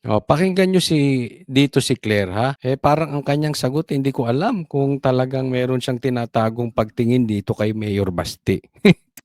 Pakinggan niyo si Claire ha. Parang ang kanyang sagot hindi ko alam kung talagang meron siyang tinatagong pagtingin dito kay Mayor Basti.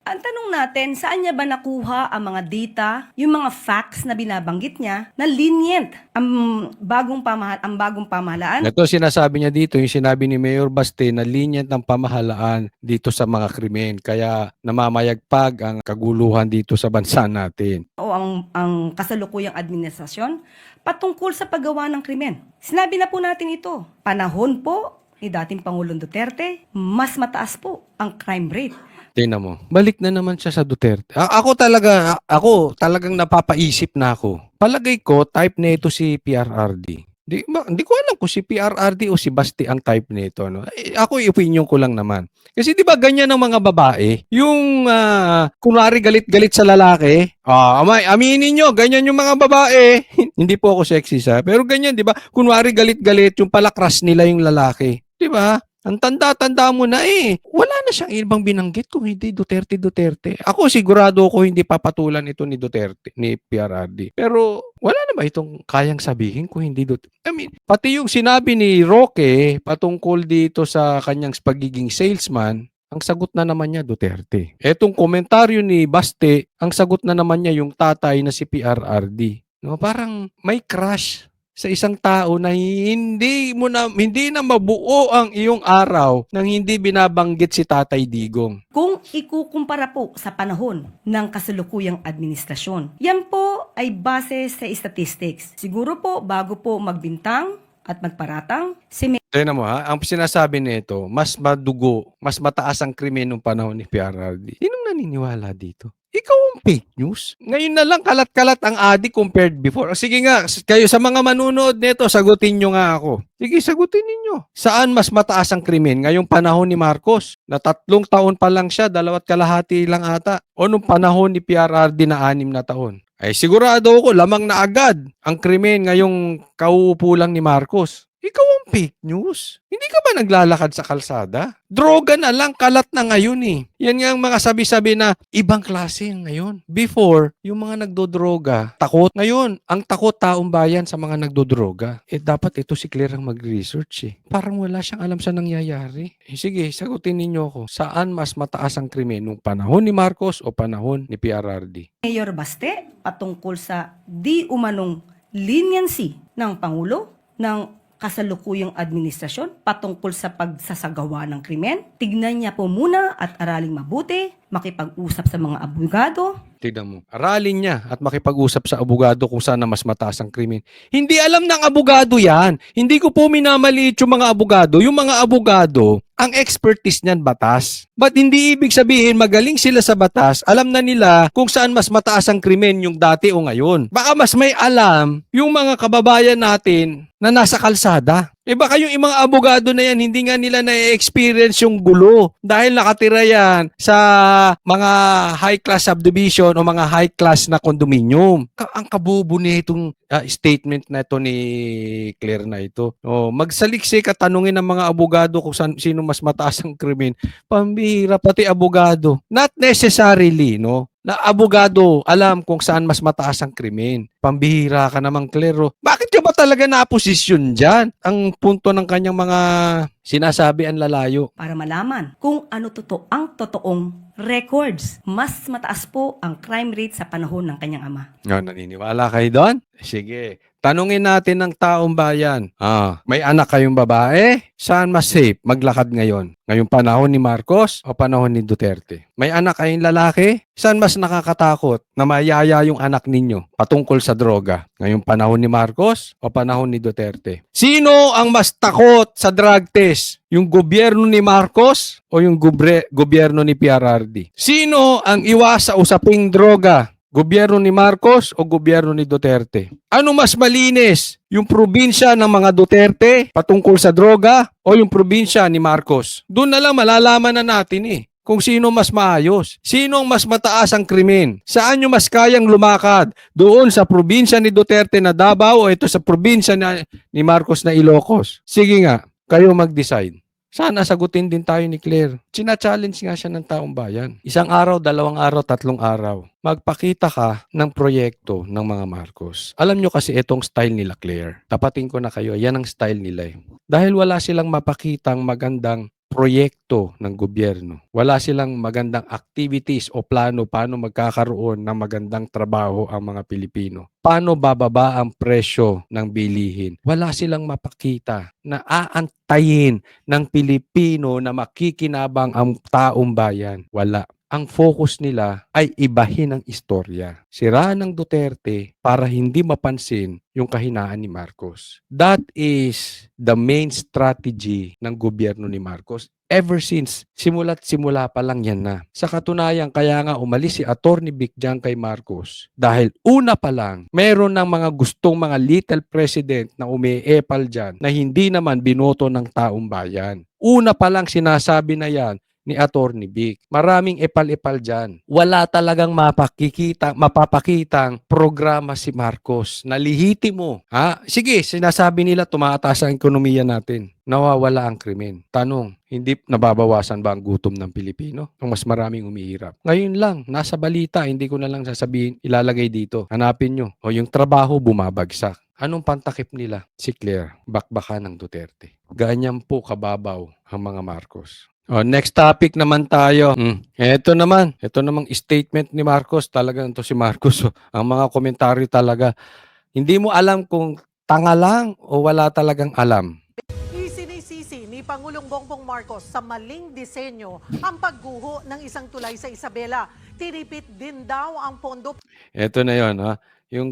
Ang tanong natin, saan niya ba nakuha ang mga data, yung mga facts na binabanggit niya na lenient ang bagong pamahalaan? Ito sinasabi niya dito, yung sinabi ni Mayor Basti na lenient ng pamahalaan dito sa mga krimen. Kaya namamayagpag ang kaguluhan dito sa bansa natin. O ang kasalukuyang administrasyon patungkol sa paggawa ng krimen. Sinabi na po natin ito. Panahon po ni dating Pangulong Duterte, mas mataas po ang crime rate. Tingnan mo, balik na naman siya sa Duterte. Ako talagang napapaisip na ako. Palagay ko, type na ito si PRRD. Hindi ko alam kung si PRRD o si Basti ang type nito. No? Ako, opinion ko lang naman. Kasi di ba ganyan ng mga babae? Yung kunwari galit-galit sa lalaki. Aminin nyo, ganyan yung mga babae. Hindi po ako sexy sa. Pero ganyan, di ba? Kunwari galit-galit, yung pala crush nila yung lalaki. Di ba? Ang tanda-tanda mo na wala na siyang ibang binanggit kung hindi Duterte. Ako sigurado ko hindi papatulan ito ni Duterte, ni PRRD. Pero wala na ba itong kayang sabihin kung hindi Duterte? I mean, pati yung sinabi ni Roque patungkol dito sa kanyang pagiging salesman, ang sagot na naman niya Duterte. Etong komentaryo ni Baste, ang sagot na naman niya yung tatay na si PRRD. No, parang may crush sa isang tao na hindi na mabuo ang iyong araw nang hindi binabanggit si Tatay Digong. Kung ikukumpara po sa panahon ng kasalukuyang administrasyon, yan po ay base sa statistics. Siguro po bago po magbintang at magparatang, si Tignan mo ha, ang sinasabi nito, mas madugo, mas mataas ang krimen nung panahon ni PRRD. Sinong naniniwala dito? Ikaw ang fake news. Ngayon na lang kalat-kalat ang adik compared before. Sige nga, kayo sa mga manunood nito, sagutin nyo nga ako. Sige, sagutin ninyo. Saan mas mataas ang krimen? Ngayong panahon ni Marcos, na 3 taon pa lang siya, 2.5 lang ata. O nung panahon ni PRRD na 6 na taon? Ay sigurado ako, lamang na agad ang krimen ngayong kauupo lang ni Marcos. Ikaw ang fake news. Hindi ka ba naglalakad sa kalsada? Droga na lang, kalat na ngayon eh. Yan nga ang mga sabi-sabi na ibang klase ngayon. Before, yung mga nagdodroga, takot. Ngayon, ang takot taong bayan sa mga nagdodroga. Dapat ito si Claire ang mag-research eh. Parang wala siyang alam sa nangyayari. Sige, sagutin ninyo ako. Saan mas mataas ang krimen? Nung panahon ni Marcos o panahon ni PRRD? Mayor Baste patungkol sa di umanong leniency ng Pangulo ng kasalukuyang administrasyon patungkol sa pagsasagawa ng krimen. Tignan niya po muna at araling mabuti, makipag-usap sa mga abogado. Tignan mo. Aralin niya at makipag-usap sa abogado kung saan na mas mataas ang krimen. Hindi alam ng abogado yan. Hindi ko po minamaliit yung mga abogado. Yung mga abogado, ang expertise niyan batas. But hindi ibig sabihin magaling sila sa batas, alam na nila kung saan mas mataas ang krimen yung dati o ngayon. Baka mas may alam yung mga kababayan natin na nasa kalsada. Baka yung mga abogado na yan, hindi nga nila na-experience yung gulo dahil nakatira yan sa mga high-class subdivision o mga high-class na condominium. Ang kabobo nitong statement na ito ni Claire na ito. Magsaliksik at tanungin ng mga abogado kung sino mas mataas ang krimen. Pambihira, pati abogado. Not necessarily, no? Na abogado alam kung saan mas mataas ang krimen. Pambihira ka namang, Claire. Bakit ka ba talaga naposisyon dyan? Ang punto ng kanyang mga sinasabi ang lalayo. Para malaman kung ano ang totoong records. Mas mataas po ang crime rate sa panahon ng kanyang ama. Naniniwala kayo doon? Sige. Tanungin natin ng taong bayan. May anak kayong babae? Saan mas safe maglakad ngayon? Ngayong panahon ni Marcos o panahon ni Duterte? May anak kayong lalaki? Saan mas nakakatakot na mayaya yung anak ninyo patungkol sa droga? Ngayong panahon ni Marcos o panahon ni Duterte? Sino ang mas takot sa drug test? Yung gobyerno ni Marcos o yung gobyerno ni PRRD? Sino ang iwas sa usaping droga? Gobyerno ni Marcos o gobyerno ni Duterte? Ano mas malinis? Yung probinsya ng mga Duterte patungkol sa droga o yung probinsya ni Marcos? Doon na lang malalaman na natin kung sino mas maayos. Sino ang mas mataas ang krimen? Saan nyo mas kayang lumakad? Doon sa probinsya ni Duterte na Davao o ito sa probinsya ni Marcos na Ilocos? Sige nga, kayo mag-decide. Sana sagutin din tayo ni Claire. China-challenge nga siya ng taong bayan. 1 araw, 2 araw, 3 araw. Magpakita ka ng proyekto ng mga Marcos. Alam nyo kasi itong style nila, Claire. Tapatin ko na kayo, yan ang style nila eh. Dahil wala silang mapakitang magandang proyekto ng gobyerno. Wala silang magandang activities o plano paano magkakaroon ng magandang trabaho ang mga Pilipino. Paano bababa ang presyo ng bilihin? Wala silang mapakita na aantayin ng Pilipino na makikinabang ang taong bayan. Wala. Ang focus nila ay ibahin ang istorya. Siraan ng Duterte para hindi mapansin yung kahinaan ni Marcos. That is the main strategy ng gobyerno ni Marcos. Ever since, simula't simula pa lang yan na. Sa katunayan, kaya nga umalis si Atty. Vic dyan kay Marcos. Dahil una pa lang, meron ng mga gustong mga little president na umiepal dyan na hindi naman binoto ng taong bayan. Una pa lang sinasabi na yan ni Atty. Vic. Maraming epal-epal dyan. Wala talagang mapapakitang programa si Marcos. Nalihiti mo. Ha? Sige, sinasabi nila tumataas ang ekonomiya natin. Nawawala ang krimen. Tanong, hindi nababawasan ba ang gutom ng Pilipino? Ang mas maraming umihirap. Ngayon lang, nasa balita, hindi ko na lang sasabihin, ilalagay dito. Hanapin nyo. O yung trabaho bumabagsak. Anong pantakip nila? Si Claire, bakbakan ng Duterte. Ganyan po kababaw ang mga Marcos. Next topic naman tayo. Ito namang statement ni Marcos. Talagang to si Marcos. Ang mga komentaryo talaga. Hindi mo alam kung tanga lang o wala talagang alam. Isinisisi ni Pangulong Bongbong Marcos sa maling disenyo ang pagguho ng isang tulay sa Isabela. Tinipid din daw ang pondo. Ito na yon ha.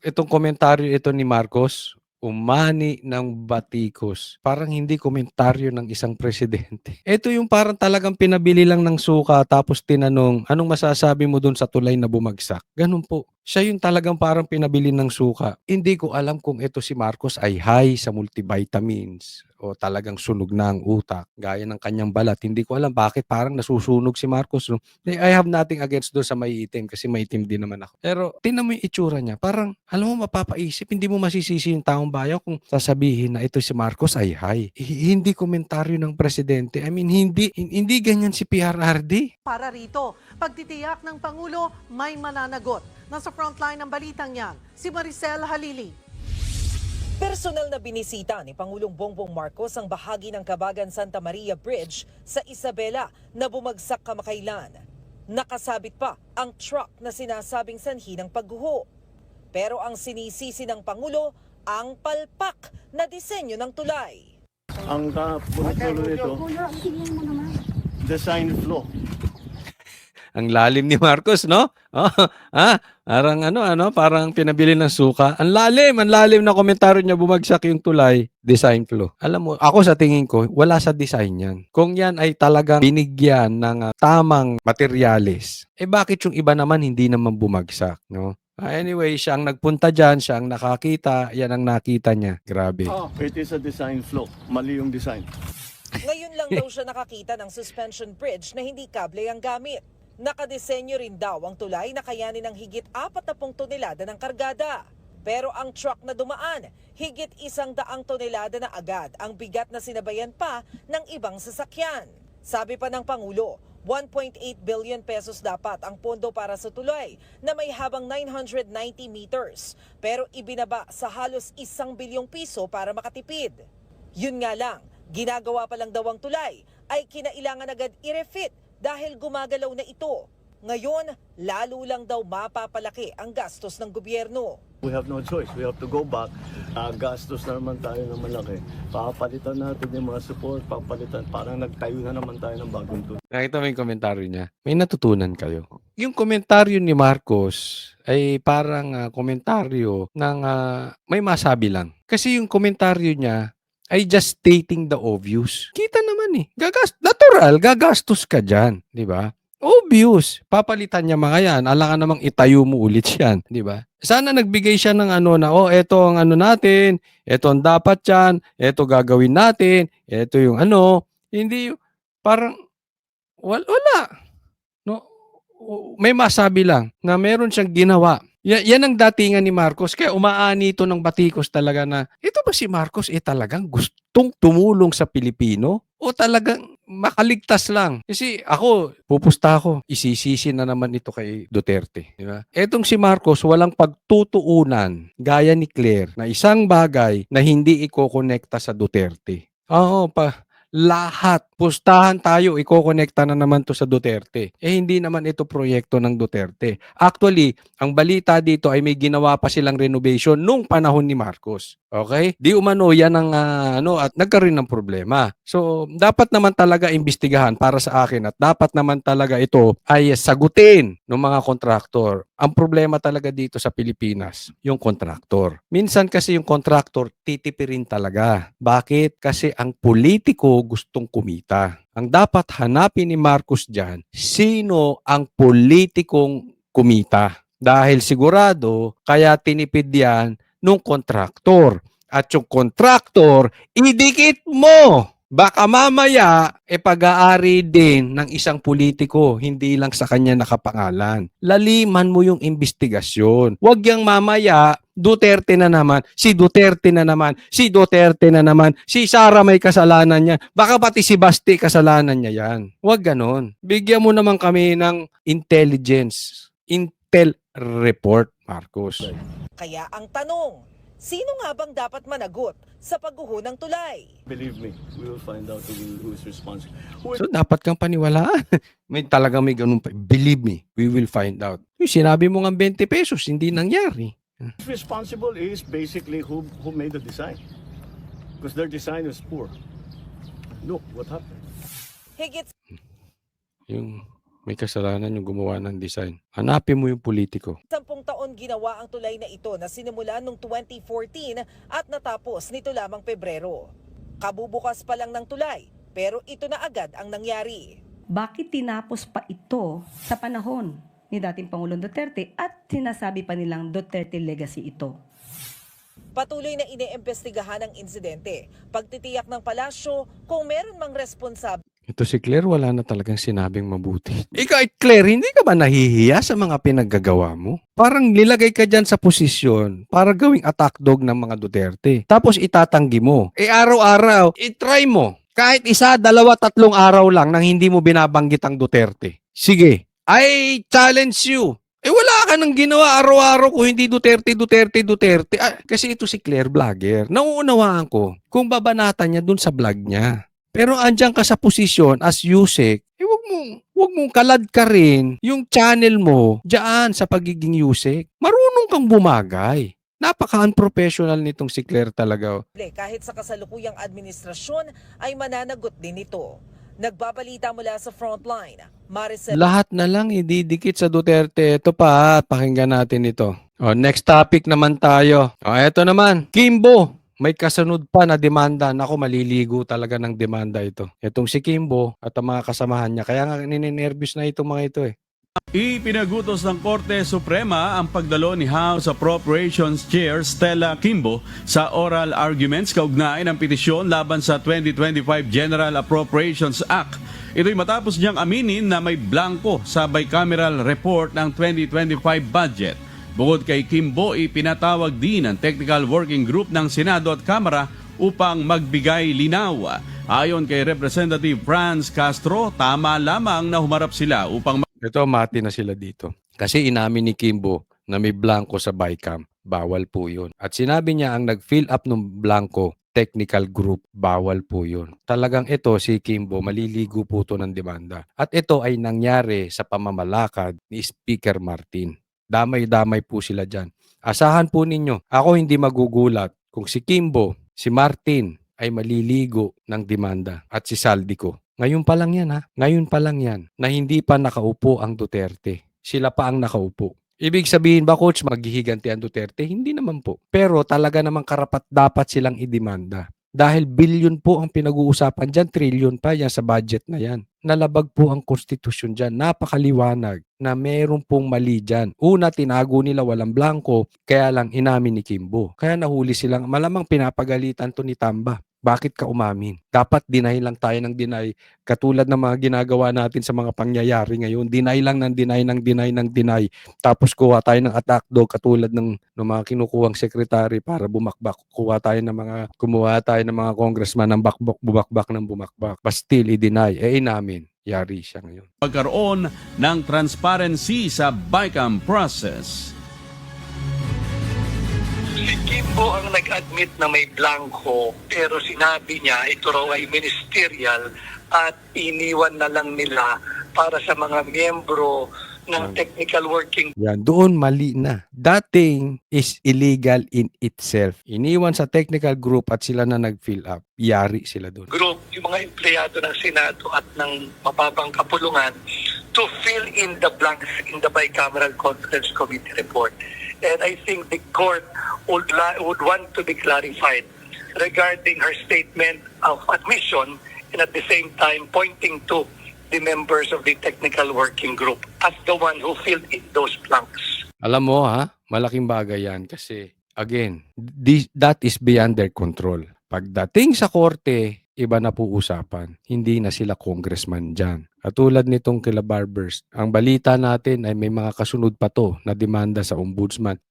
Itong komentaryo ito ni Marcos, umani ng batikos. Parang hindi komentaryo ng isang presidente. Ito yung parang talagang pinabili lang ng suka tapos tinanong, anong masasabi mo dun sa tulay na bumagsak? Ganun po. Siya yung talagang parang pinabili ng suka. Hindi ko alam kung ito si Marcos ay high sa multivitamins o talagang sunog na ang utak gaya ng kanyang balat. Hindi ko alam bakit parang nasusunog si Marcos. No? I have nothing against doon sa maiitim kasi maitim din naman ako. Pero tingnan mo yung itsura niya. Parang alam mo mapapaisip, hindi mo masisisi yung taong bayan kung sasabihin na ito si Marcos ay high. Hindi komentaryo ng presidente. I mean, hindi ganyan si PRRD. Para rito, pagtitiyak ng Pangulo may mananagot. Nasa frontline ng balitang yan, si Maricel Halili. Personal na binisita ni Pangulong Bongbong Marcos ang bahagi ng Kabagan Santa Maria Bridge sa Isabela na bumagsak kamakailan. Nakasabit pa ang truck na sinasabing sanhi ng pagguho. Pero ang sinisisi ng Pangulo, ang palpak na disenyo ng tulay. Ang puno nito, design flaw. Ang lalim ni Marcos, no? Parang pinabili ng suka. Ang lalim na komentaryo niya, bumagsak yung tulay, design flaw. Alam mo, ako sa tingin ko, wala sa design yan. Kung yan ay talagang binigyan ng tamang materyales, bakit yung iba naman hindi naman bumagsak, no? Anyway, siya ang nagpunta dyan, siya ang nakakita, yan ang nakita niya. Grabe. It is a design flaw. Mali yung design. Ngayon lang daw siya nakakita ng suspension bridge na hindi kable ang gamit. Nakadesenyo rin daw ang tulay na kayanin ng higit 40 tonelada ng kargada. Pero ang truck na dumaan, higit 100 tonelada na agad ang bigat na sinabayan pa ng ibang sasakyan. Sabi pa ng Pangulo, 1.8 billion pesos dapat ang pondo para sa tulay na may habang 990 meters. Pero ibinaba sa halos 1 bilyong piso para makatipid. Yun nga lang, ginagawa pa lang daw ang tulay ay kinailangan agad i-refit dahil gumagalaw na ito. Ngayon, lalo lang daw mapapalaki ang gastos ng gobyerno. We have no choice. We have to go back. Gastos na naman tayo ng malaki. Papalitan natin yung mga support, parang nagtayo na naman tayo ng bagong tulay. Nakita mo yung komentaryo niya? May natutunan kayo. Yung komentaryo ni Marcos ay parang komentaryo ng may masabi lang. Kasi yung komentaryo niya ay just stating the obvious. Kita naman natural, gagastos ka dyan. Di ba? Obvious. Papalitan niya mga yan. Alam ka namang itayo mo ulit yan. Di ba? Sana nagbigay siya ng eto ang natin, eto ang dapat yan, eto gagawin natin, eto yung hindi parang wala. No? May masabi lang na meron siyang ginawa. Yan ang datingan ni Marcos. Kaya umaani ito ng batikos talaga na, ito ba si Marcos talagang gustong tumulong sa Pilipino o talagang makaligtas lang? Kasi ako, pupusta ako, isisisi na naman ito kay Duterte. Di ba? Etong si Marcos, walang pagtutuunan, gaya ni Claire, na isang bagay na hindi ikokonekta sa Duterte. Oo, lahat. Pustahan tayo, ikokonekta na naman to sa Duterte. Hindi naman ito proyekto ng Duterte. Actually, ang balita dito ay may ginawa pa silang renovation nung panahon ni Marcos. Okay? Di umano yan ang at nagkaroon ng problema. So, dapat naman talaga imbestigahan para sa akin at dapat naman talaga ito ay sagutin ng mga kontraktor. Ang problema talaga dito sa Pilipinas, yung kontraktor. Minsan kasi yung kontraktor titipirin talaga. Bakit? Kasi ang politiko gustong kumita. Ang dapat hanapin ni Marcos dyan, sino ang politikong kumita? Dahil sigurado, kaya tinipid yan nung kontraktor. At yung kontraktor, idikit mo! Baka mamaya, pag-aari din ng isang politiko, hindi lang sa kanya nakapangalan. Laliman mo yung investigasyon. Huwag yang mamaya, Duterte na naman, si Duterte na naman, si Duterte na naman, si Sara may kasalanan niya, baka pati si Basti kasalanan niya yan. Huwag ganon. Bigyan mo naman kami ng intelligence, intel report, Marcos. Kaya ang tanong, sino nga bang dapat managot sa pagguho ng tulay? Believe me, we will find out who is responsible. So, dapat kang paniwalaan. May ganun pa. Believe me, we will find out. Yung sinabi mo nga 20 pesos, hindi nangyari. Responsible is basically who made the design. Because their design is poor. Look what happened. Higit Yung may kasalanan yung gumawa ng design. Hanapin mo yung politiko. 10 taon ginawa ang tulay na ito na sinimula noong 2014 at natapos nito lamang Pebrero. Kabubukas pa lang ng tulay, pero ito na agad ang nangyari. Bakit tinapos pa ito sa panahon ni dating Pangulong Duterte at sinasabi pa nilang Duterte legacy ito? Patuloy na iniimbestigahan ang insidente. Pagtitiyak ng palasyo kung meron mang responsable Ito si Claire, wala na talagang sinabing mabuti. Ikaw, Claire, hindi ka ba nahihiya sa mga pinaggagawa mo? Parang nilagay ka dyan sa posisyon para gawing attack dog ng mga Duterte. Tapos itatanggi mo. Araw-araw, itry mo. Kahit 1, 2, 3 araw lang nang hindi mo binabanggit ang Duterte. Sige, I challenge you. Wala ka nang ginawa araw-araw kung hindi Duterte, Duterte, Duterte. Kasi ito si Claire, vlogger. Nauunawaan ko kung babanatan niya dun sa vlog niya. Pero andyan ka sa posisyon as Yusek, wag mong kalad ka rin yung channel mo diyan sa pagiging Yusek. Marunong kang bumagay. Napaka-unprofessional nitong si Claire talaga. kahit sa kasalukuyang administrasyon ay mananagot din ito. Nagbabalita mula sa frontline, Maricel Lahat na lang ididikit sa Duterte. Ito pa, pakinggan natin ito. Next topic naman tayo. Ito naman, Kimbo. May kasunod pa na demanda. Naku, maliligo talaga ng demanda ito. Itong si Kimbo at ang mga kasamahan niya. Kaya nga ninenervyos na itong mga ito eh. Ipinagutos ng Korte Suprema ang pagdalo ni House Appropriations Chair Stella Kimbo sa oral arguments kaugnay ng petisyon laban sa 2025 General Appropriations Act. Ito'y matapos niyang aminin na may blanko sa bicameral report ng 2025 budget. Bukod kay Kimbo, ipinatawag din ang Technical Working Group ng Senado at Kamara upang magbigay linaw. Ayon kay Representative Franz Castro, tama lamang na humarap sila upang Ito, mati na sila dito. Kasi inamin ni Kimbo na may blanco sa BICAM. Bawal po yun. At sinabi niya ang nag-fill up ng blanco, technical group, bawal po yun. Talagang ito, si Kimbo, maliligo po ito ng demanda. At ito ay nangyari sa pamamalakad ni Speaker Martin. Damay-damay po sila dyan. Asahan po ninyo, ako hindi magugulat kung si Kimbo, si Martin ay maliligo ng demanda at si Saldico. Ngayon pa lang yan ha. Ngayon pa lang yan na hindi pa nakaupo ang Duterte. Sila pa ang nakaupo. Ibig sabihin ba, Coach, maghihiganti ang Duterte? Hindi naman po. Pero talaga namang karapat dapat silang idemanda. Dahil bilyon po ang pinag-uusapan dyan, trilyon pa yan sa budget na yan. Nalabag po ang konstitusyon dyan. Napakaliwanag na meron pong mali dyan. Una, tinago nila walang blanco, kaya lang inamin ni Kimbo. Kaya nahuli silang, malamang pinapagalitan to ni Tamba. Bakit ka umamin? Dapat deny lang tayo ng deny katulad ng mga ginagawa natin sa mga pangyayari ngayon. Deny lang ng deny ng deny ng deny. Tapos kuha tayo ng attack dog katulad ng mga kinukuhang sekretary para bumakbak. Kumuha tayo ng mga congressman ng bumakbak ng bumakbak. But still, i-deny. Inamin. Yari siya ngayon. Pagkaroon ng transparency sa BICAM process. Si Kimbo ang nag-admit na may blanco pero sinabi niya ito raw ay ministerial at iniwan na lang nila para sa mga miyembro ng technical working Yan, doon mali na. That thing is illegal in itself. Iniwan sa technical group at sila na nag-fill up. Yari sila doon. group, yung mga empleyado ng Senado at ng mababang kapulungan to fill in the blanks in the bicameral conference committee report. And I think the court would want to be clarified regarding her statement of admission and at the same time pointing to the members of the technical working group as the one who filled in those blanks. Alam mo malaking bagay yan kasi again, that is beyond their control. Pagdating sa korte, iba na po usapan. Hindi na sila congressman dyan. Katulad nitong kila Barbers, ang balita natin ay may mga kasunod pa to na demanda sa ombudsman.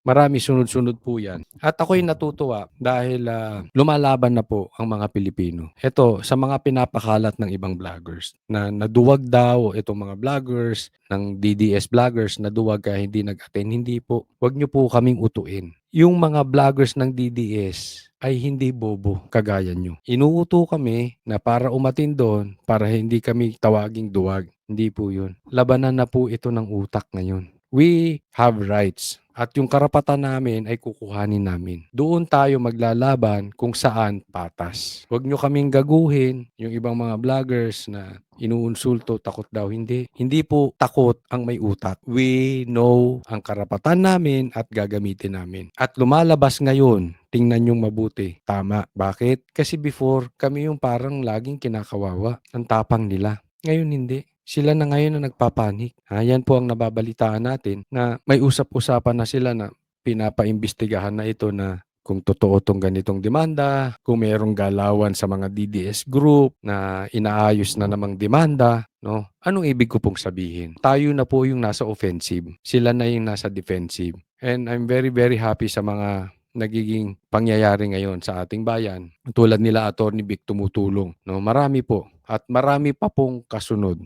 Marami sunod-sunod po yan. At ako'y natutuwa dahil lumalaban na po ang mga Pilipino. Ito, sa mga pinapakalat ng ibang vloggers na naduwag daw itong mga vloggers ng DDS vloggers, naduwag kaya hindi nag-attend. Hindi po. Huwag niyo po kaming utuin. Yung mga vloggers ng DDS ay hindi bobo kagaya nyo. Inuuto kami na para umatin doon, para hindi kami tawaging duwag. Hindi po yun. Labanan na po ito ng utak ngayon. We have rights. At yung karapatan namin ay kukuhanin namin. Doon tayo maglalaban kung saan patas. Huwag nyo kaming gaguhin, yung ibang mga vloggers na inuunsulto, takot daw. Hindi. Hindi po takot ang may utak. We know ang karapatan namin at gagamitin namin. At lumalabas ngayon, tingnan yung mabuti. Tama. Bakit? Kasi before, kami yung parang laging kinakawawa. Ang tapang nila. Ngayon hindi. Sila na ngayon na nagpapanik. Yan po ang nababalitaan natin na may usap-usapan na sila na pinapaimbestigahan na ito na kung totoo tong ganitong demanda, kung mayroong galawan sa mga DDS group na inaayos na namang demanda, no? Anong ibig ko pong sabihin? Tayo na po yung nasa offensive. Sila na yung nasa defensive. And I'm very, very happy sa mga nagiging pangyayari ngayon sa ating bayan. Tulad nila Attorney Vic tumutulong. No? Marami po. At marami pa pong kasunod.